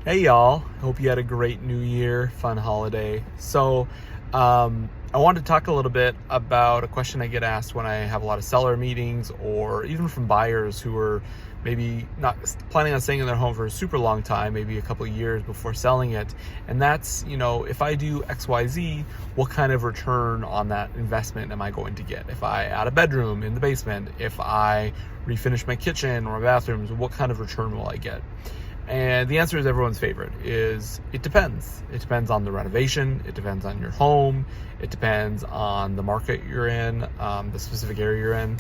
Hey y'all, hope you had a great new year, fun holiday. I wanted to talk a little bit about a question I get asked when I have a lot of seller meetings, or even from buyers who are maybe not planning on staying in their home for a super long time, maybe a couple of years before selling it. And that's, if I do XYZ, what kind of return on that investment am I going to get? If I add a bedroom in the basement, if I refinish my kitchen or my bathrooms, what kind of return will I get? And the answer is everyone's favorite is it depends. It depends on the renovation. It depends on your home. It depends on the market you're in, the specific area you're in.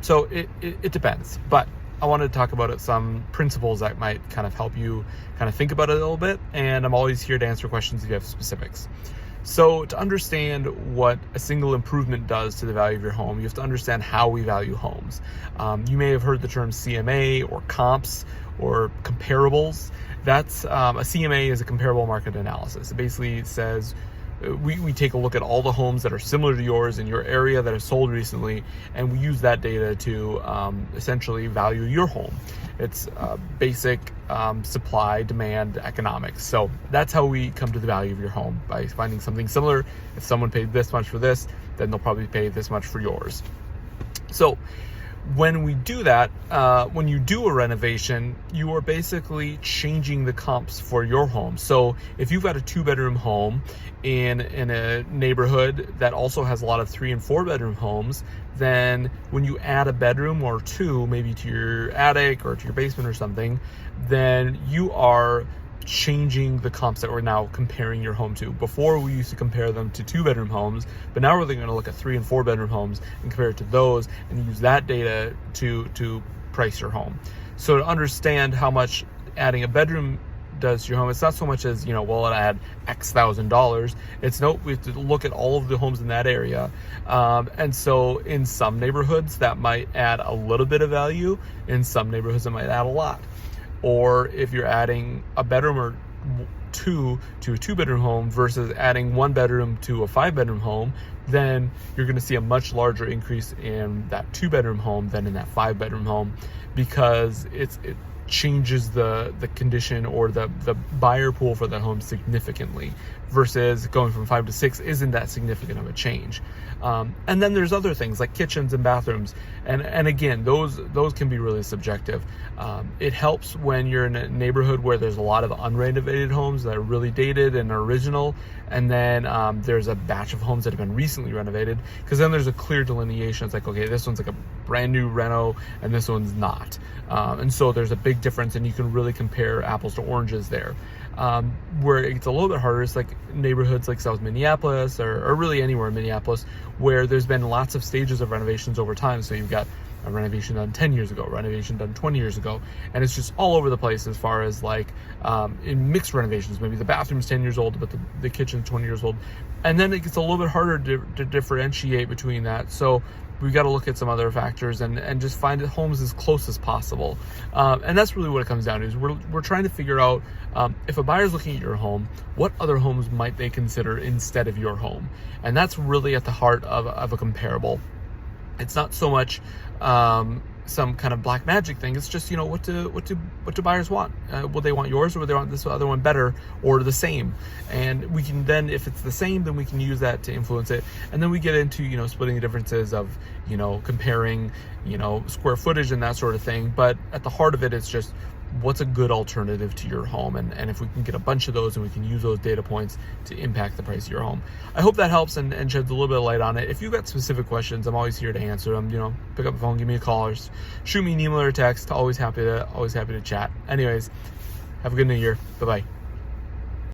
So it depends. But I wanted to talk about some principles that might kind of help you kind of think about it a little bit. And I'm always here to answer questions if you have specifics. So to understand what a single improvement does to the value of your home, you have to understand how we value homes. You may have heard the term CMA or comps or comparables. That's a CMA is a comparable market analysis. It basically says we take a look at all the homes that are similar to yours in your area that have sold recently, and we use that data to essentially value your home. It's basic supply, demand, economics. So that's how we come to the value of your home, by finding something similar. If someone paid this much for this, then they'll probably pay this much for yours. So when we do that, when you do a renovation, you are basically changing the comps for your home. So if you've got a 2-bedroom home in a neighborhood that also has a lot of 3 and 4 bedroom homes, then when you add a bedroom or two, maybe to your attic or to your basement or something, then you are changing the comps that we're now comparing your home to. Before, we used to compare them to 2-bedroom homes, but now we're going to look at 3 and 4 bedroom homes and compare it to those and use that data to price your home. So to understand how much adding a bedroom does to your home, it's not so much as, well, it add X $1,000. It's no, we have to look at all of the homes in that area. And so in some neighborhoods that might add a little bit of value, in some neighborhoods it might add a lot. Or if you're adding a bedroom or two to a 2-bedroom home versus adding 1 bedroom to a 5-bedroom home, then you're going to see a much larger increase in that 2-bedroom home than in that 5-bedroom home, because it changes the condition or the buyer pool for that home significantly, versus going from 5 to 6 isn't that significant of a change. And then there's other things like kitchens and bathrooms, and again, those can be really subjective. It helps when you're in a neighborhood where there's a lot of unrenovated homes that are really dated and original, and then there's a batch of homes that have been recently renovated, because then there's a clear delineation. It's like, okay, this one's like a brand new reno and this one's not, and so there's a big difference, and you can really compare apples to oranges there. Where it gets a little bit harder is like neighborhoods like South Minneapolis, or really anywhere in Minneapolis, where there's been lots of stages of renovations over time. So you've got a renovation done 10 years ago, renovation done 20 years ago, and it's just all over the place as far as like in mixed renovations. Maybe the bathroom's 10 years old, but the kitchen's 20 years old. And then it gets a little bit harder to differentiate between that. So we've got to look at some other factors and just find homes as close as possible. And that's really what it comes down to, is we're trying to figure out if a buyer's looking at your home, what other homes might they consider instead of your home? And that's really at the heart of a comparable. It's not so much some kind of black magic thing. It's just, what do buyers want? Will they want yours, or will they want this other one better or the same? And we can then, if it's the same, then we can use that to influence it. And then we get into, splitting the differences of, comparing, square footage and that sort of thing. But at the heart of it, it's just, what's a good alternative to your home, and if we can get a bunch of those and we can use those data points to impact the price of your home. I hope that helps and sheds a little bit of light on it. If you've got specific questions, I'm always here to answer them. Pick up the phone, give me a call, or shoot me an email or a text. Always happy to chat. Anyways, have a good new year. Bye-bye.